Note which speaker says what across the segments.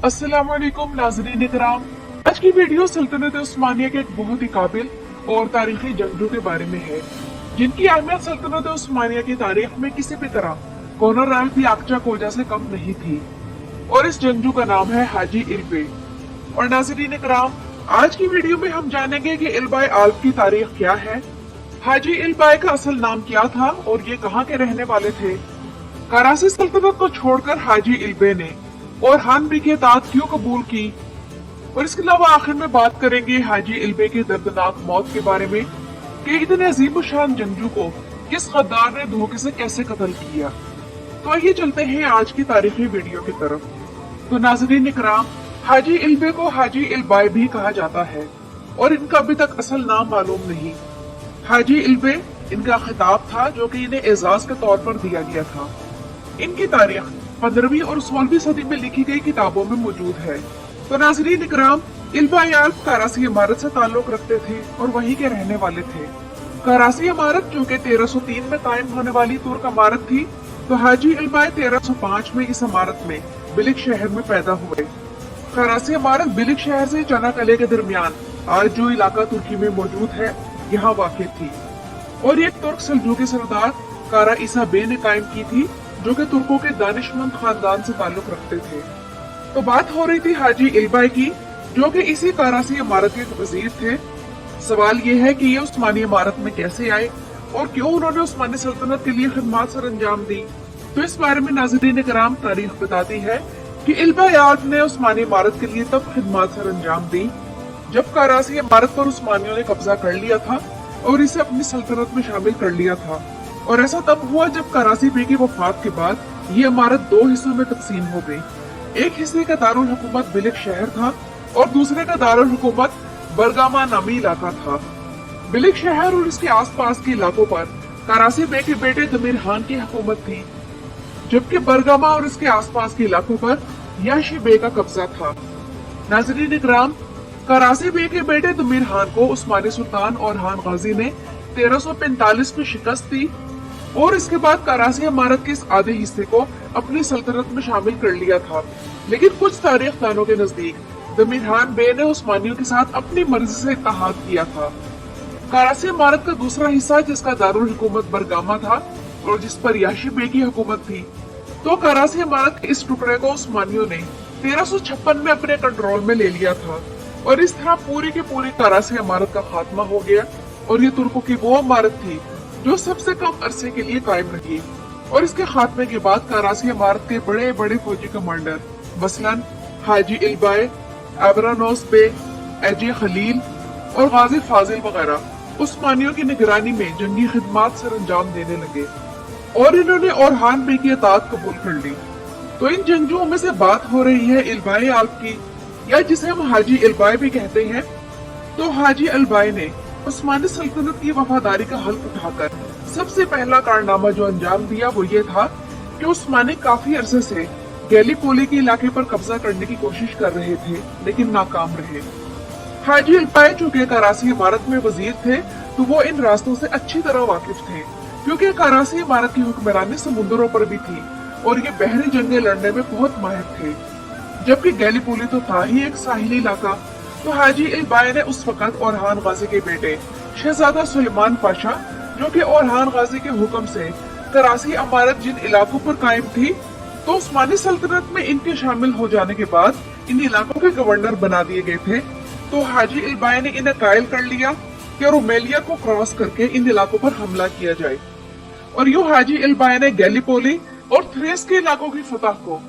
Speaker 1: अस्सलामुअलैकुम नाज़रीन इकराम। आज की वीडियो सल्तनत उस्मानिया के एक बहुत ही काबिल और तारीखी जंगजू के बारे में है, जिनकी अहमियत सल्तनत उस्मानिया की तारीख में किसी भी तरह कॉनर रायत या आकचा कोजा से कम नहीं थी। और इस जंगजू का नाम है हाजी इल्बे। और नाज़रीन इकराम, आज की वीडियो में हम जानेंगे कि इल्बाए आल्प की तारीख क्या है, हाजी इल्बाए का असल नाम क्या था और ये कहाँ के रहने वाले थे, कराची सल्तनत को छोड़कर हाजी इल्बे ने और हानबी की इताअत क्यों कबूल की, और इसके अलावा आखिर में बात करेंगे हाजी इल्बे की दर्दनाक मौत के बारे में कि इतने अजीम शान जंगजू को किस गद्दार ने धोखे से कैसे कत्ल किया। तो आइए चलते हैं आज की तारीखी वीडियो की तरफ। तो नाज़रीन इकराम, हाजी इल्बे को हाजी इल्बाए भी कहा जाता है और इनका अभी तक असल नाम मालूम नहीं। हाजी इल्बे इनका खिताब था जो कि इन्हें एजाज के तौर पर दिया गया था। इनकी तारीख 15वीं और 16वीं सदी में लिखी गई किताबों में मौजूद है। तो नाज़रीन इकराम, इल्बाए आल्प कराची इमारत से ताल्लुक रखते थे और वहीं के रहने वाले थे। कराची इमारत जो कि 1303 में कायम होने वाली तुर्क इमारत थी, तो हाजी इल्बाए 1305 में इस इमारत में बिलिक शहर में पैदा हुए। कराची इमारत बिलिक शहर से चनाकले के दरमियान आज जो इलाका तुर्की में मौजूद है, यहाँ वाक़ थी और ये तुर्क सल्जूकी सरदार कारा ईसा बे ने कायम की थी, जो कि तुर्कों के दानिशमंद खानदान से ताल्लुक रखते थे। तो बात हो रही थी हाजी इल्बाए की, जो कि इसी कराची इमारत के वजीर थे। सवाल ये है कि ये उस्मानी इमारत में कैसे आए और क्यों उन्होंने उस्मानी सल्तनत के लिए खिदमत सर अंजाम दी। तो इस बारे में नाज़रीन कराम तारीख बताती है कि इल्बाए आल्प ने उस्मानी इमारत के लिए तब खिदमत सर अंजाम दी जब कराची इमारत पर उस्मानियों ने कब्जा कर लिया था और इसे अपनी सल्तनत में शामिल कर लिया था। और ऐसा तब हुआ जब कराची बे की वफात के बाद ये इमारत दो हिस्सों में तकसीम हो गई। एक हिस्से का दारुल हुकूमत बिलिक शहर था और दूसरे का दारुल हुकूमत बरगामा नामी इलाका था। बिलिक शहर और इसके आसपास के इलाकों पर कराची बे के बेटे दमीर खान की हुकूमत थी, जबकि बरगामा और इसके आसपास के इलाकों पर याशी बे का कब्जा था। नाज़रीन इकराम, कराची बे के बेटे दमीर खान को उस्मानी सुल्तान और हान गाजी ने 1345 में शिकस्त दी और इसके बाद कराची इमारत के इस आधे हिस्से को अपनी सल्तनत में शामिल कर लिया था। लेकिन कुछ तारीखदानों के नजदीक दमीर खान बे ने उस्मानियों के साथ अपनी मर्जी से इत्तेहाद किया था। कराची इमारत का दूसरा हिस्सा, जिसका दारुल हुकूमत बरगामा था और जिस पर याशी बे की हुकूमत थी, तो कराची इमारत के इस टुकड़े को उस्मानियों ने 1356 में अपने कंट्रोल में ले लिया था और इस तरह पूरी की पूरी कराची इमारत का खात्मा हो गया और ये तुर्कों की वो इमारत थी जो सबसे कम अरसे के लिए कायम रही। और इसके खात्मे के बाद कराची इमारत के बड़े बड़े फौजी कमांडर मसलन हाजी इल्बाए, अबरानोस बे, एजे खलील और गाजी फाजिल वगैरह उस्मानियों की निगरानी में जंगी खिदमत सर अंजाम देने लगे और इन्होंने ओरहान बे की इताअत कबूल कर ली। तो इन जंगजुओं में से बात हो रही है इल्बाए आल्प की, या जिसे हम हाजी इल्बाए भी कहते हैं। तो हाजी इल्बाए ने उस्मानी सल्तनत की वफादारी का हल्फ उठाकर सबसे पहला कारनामा जो अंजाम दिया वो ये था कि उस्मानी काफी अरसे से गैलीपोली के इलाके पर कब्जा करने की कोशिश कर रहे थे, लेकिन नाकाम रहे। हाजी इल्बाए चूंकि कराची इमारत में वजीर थे, तो वो इन रास्तों से अच्छी तरह वाकिफ थे, क्योंकि कराची इमारत की हुक्मरानी समुद्रों पर भी थी और ये बहरी जंगें लड़ने में बहुत माहिर थे, जबकि गैलीपोली तो था ही एक साहिली इलाका। तो हाजी इल्बाए ने उस वक्त ओरहान गाजी के बेटे शहजादा सुलेमान पाशा, जो कि ओरहान गाजी के हुक्म से कराची इमारत जिन इलाकों पर कायम थी, तो उस्मानी सल्तनत में इनके शामिल हो जाने के बाद इन इलाकों के गवर्नर बना दिए गए थे। तो हाजी इल्बाए ने इन्हें कायल कर लिया कि रुमेलिया को क्रॉस करके इन इलाकों पर हमला किया जाए और यूं हाजी इल्बाए ने गैलीपोली और थ्रेस के इलाकों की फतह को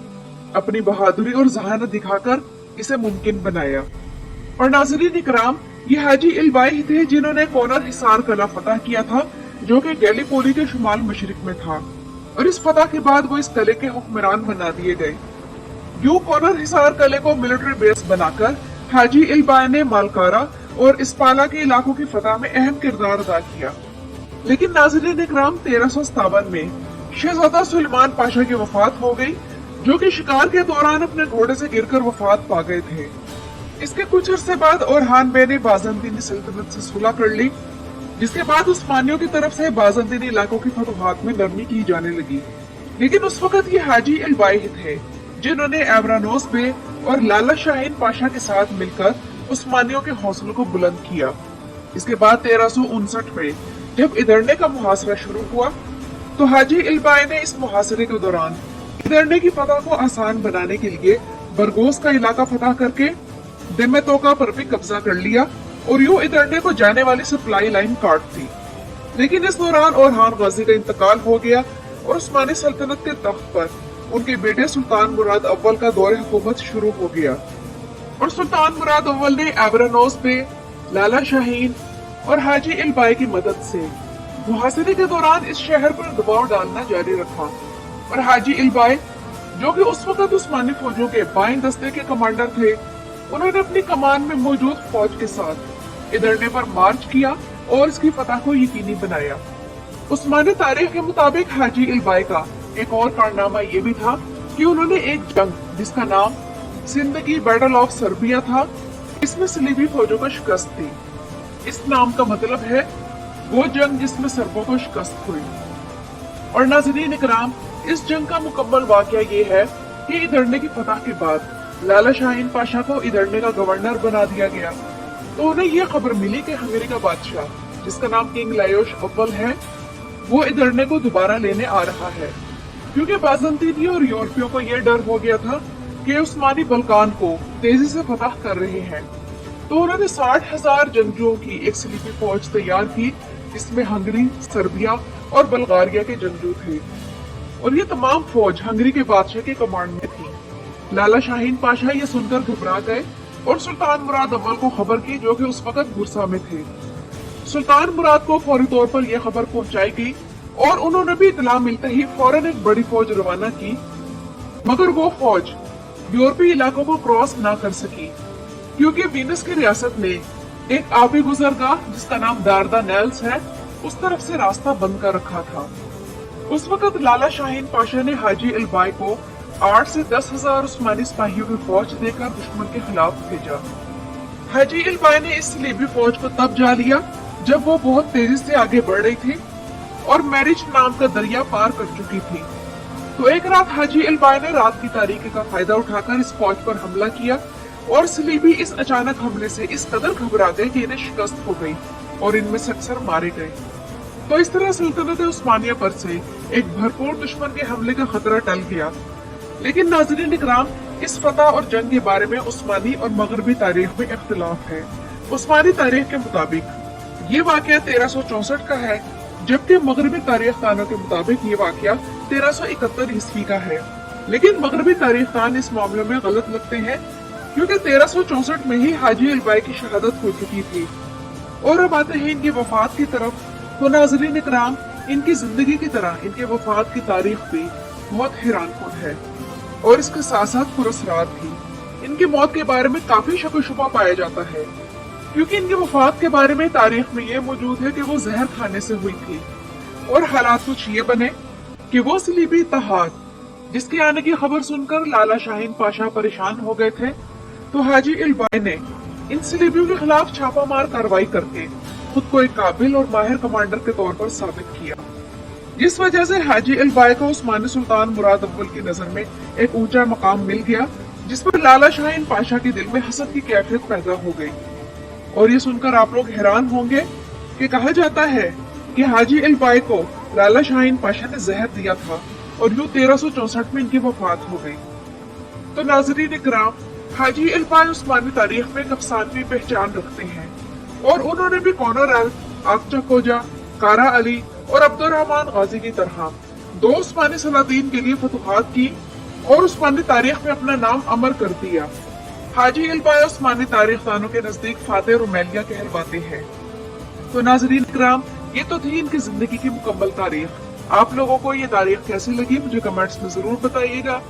Speaker 1: अपनी बहादुरी और जहानत दिखाकर इसे मुमकिन बनाया। और नाज़रीन इकराम, ये हाजी इल्बाए ही थे जिन्होंने कॉनर हिसार कला फतह किया था, जो कि गैलीपोली के शुमाल मशरिक में था, और इस फतह के बाद वो इस कले के हुक्मरान बना दिए गए। यूं कॉनर हिसार कले को मिलिट्री बेस बनाकर हाजी इल्बाए ने मालकारा और इस्पाला के इलाकों की फतह में अहम किरदार अदा किया। लेकिन नाज़रीन इकराम, 1357 में शहजादा सुलेमान पाशा की वफात हो गई, जो कि शिकार के दौरान अपने घोड़े से गिरकर वफात पा गए थे। इसके कुछ अरसे बाद ओरहान बे ने बाज़ंतीनी सल्तनत से सुलह कर ली, जिसके बाद उस्मानियों की तरफ से बाज़ंतीनी इलाकों की फतवाहत में नरमी की जाने लगी। लेकिन उस वक्त ये हाजी इल्बाए ही थे
Speaker 2: जिन्होंने एब्रानोस बे और लाला शाहीन पाशा के साथ मिलकर उस्मानियों के हौसलों को बुलंद किया। इसके बाद 1359 में जब इदरने का मुहासरा शुरू हुआ तो हाजी इल्बाई ने इस मुहासरे के दौरान इदरने की फतह को आसान बनाने के लिए बरगोस का इलाका फतह करके दिमेतोका पर भी कब्जा कर लिया और यूं इदरने को जाने वाली सप्लाई लाइन काट दी। लेकिन इस दौरान ओरहान गाजी का इंतकाल हो गया और उस्मानी सल्तनत के तख्त पर उनके बेटे सुल्तान मुराद अव्वल का दौर हुकूमत शुरू हो गया और सुल्तान मुराद अव्वल ने एब्रानोस पे, लाला शाहीन और हाजी इल्बाई की मदद से मुहासरे के दौरान इस शहर पर दबाव डालना जारी रखा और हाजी इल्बाई, जो कि उस वक्त उस्मानी फौजों के बाएं दस्ते के कमांडर थे, उन्होंने अपनी कमान में मौजूद फौज के साथ इदरने पर मार्च किया और इसकी फतह को यकीनी बनाया। उस्मानी तारीख के मुताबिक हाजी इल्बाई का एक और कारनामा ये भी था कि उन्होंने एक जंग जिसका नाम सिंध की बैटल ऑफ सर्बिया था, इसमें सलीबी फौजों को शिकस्त दी। इस नाम का मतलब है वो जंग जिसमें सर्बों को शिकस्त हुई। और नाज़रीन इकराम, इस जंग का मुकम्मल वाकया ये है कि इदरने की फतह के बाद लाला शाहीन पाशा को इदरने का गवर्नर बना दिया गया तो उन्हें ये खबर मिली कि हंगरी का बादशाह, जिसका नाम किंग लायोश अव्वल है, वो इदरने को दोबारा लेने आ रहा है। क्योंकि बाज़ंतीनी और यूरोपियों को यह डर हो गया था कि उस्मानी बल्कान को तेजी से फतह कर रहे हैं, तो उन्होंने 60,000 जंगजुओं की एक सलीबी फौज तैयार की, जिसमें हंगरी, सर्बिया और बल्गारिया के जंगजू थे और ये तमाम फौज हंगरी के बादशाह के कमांड में थी। लाला शाहीन पाशा ये सुनकर घबरा गए और सुल्तान मुराद अव्वल को खबर की, जो कि उस वक्त बुरसा में थे। सुल्तान मुराद को फौरी तौर पर यह खबर पहुंचाई गई और उन्होंने भी इतला मिलते ही फौरन एक बड़ी फौज रवाना की, मगर वो फौज यूरोपीय इलाकों को क्रॉस ना कर सकी क्योंकि वीनस की रियासत में एक आबी गुजरगाह जिसका नाम दारदा नेल्स है, उस तरफ से रास्ता बंद कर रखा था। उस वक्त लाला शाहीन पाशा ने हाजी इल्बाई को 8 से 10,000 उस्मानी सिपाहियों की फौज देकर दुश्मन के खिलाफ भेजा। हाजी इल्बाई ने इस सलीबी फौज को तब जा लिया जब वो बहुत तेजी से आगे बढ़ रही थी और मैरिज नाम का दरिया पार कर चुकी थी। तो एक रात हाजी इल्बाई ने रात की तारीकी का फायदा उठाकर इस फौज पर हमला किया और सलीबी इस अचानक हमले से इस कदर घबरा गए कि इन्हें शिकस्त हो गई और इनमें से अक्सर मारे गए। तो इस तरह सल्तनत उस्मानिया पर से एक भरपूर दुश्मन के हमले का खतरा टल गया। लेकिन नाज़रीन इकराम, इस फतह और जंग के बारे में उस्मानी और मगरबी तारीख में इख्तिलाफ है। उस्मानी तारीख के मुताबिक ये वाकया 1364 का है, जबकि मगरबी तारीखदानों के मुताबिक ये वाकया 1371 ईस्वी का है। लेकिन मगरबी तारीखदान इस मामले में गलत लगते हैं क्योंकि 1364 में ही हाजी इल्बाई की शहादत हो चुकी थी। और अब आते हैं इनकी वफात की तरफ। तो नाज़रीन इकराम, इनकी जिंदगी की तरह इनके वफात की तारीख भी बहुत हैरानकुन है और इसके साथ साथ पुरस्कार भी। इनकी मौत के बारे में काफी शक व शुबा पाया जाता है क्योंकि इनकी वफात के बारे में तारीख में ये मौजूद है कि वो जहर खाने से हुई थी और हालात कुछ ये बने कि वो सलीबी इत्तेहाद जिसके आने की खबर सुनकर लाला शाहीन पाशा परेशान हो गए थे, तो हाजी इल्बाई ने इन सलीबियों के खिलाफ छापामार कार्रवाई करके खुद को एक काबिल और माहिर कमांडर के तौर पर साबित किया, जिस वजह से हाजी इल्बाई को उस्मानी सुल्तान मुराद अव्वल की नजर में एक ऊंचा मकाम मिल गया, जिस पर लाला शाहीन पाशा के दिल में हसद की कैफियत पैदा हो गई। और ये सुनकर आप लोग हैरान होंगे कि कहा जाता है कि हाजी इल्बाई को लाला शाहीन पाशा ने जहर दिया था और यूं 1364 में इनकी वफात हो गई। तो नाज़रीन इकराम, हाजी इल्बाई उस्मानी तारीख में एक अफसानवी पहचान रखते हैं और उन्होंने भी कॉनर आकचा कोजा, कारा अली और अब्दुर्रहमान गाजी की तरह 2 उस्मानी सलातीन के लिए फतुहात की और उस्मानी तारीख में अपना नाम अमर कर दिया। हाजी इल्बाई उस्मानी तारीखदानों के नजदीक फातेह रुमैलिया कहलवाते हैं। तो नाज़रीन इकराम, ये तो थी इनकी जिंदगी की मुकम्मल तारीख। आप लोगों को ये तारीख कैसी लगी मुझे कमेंट्स में जरूर बताइएगा।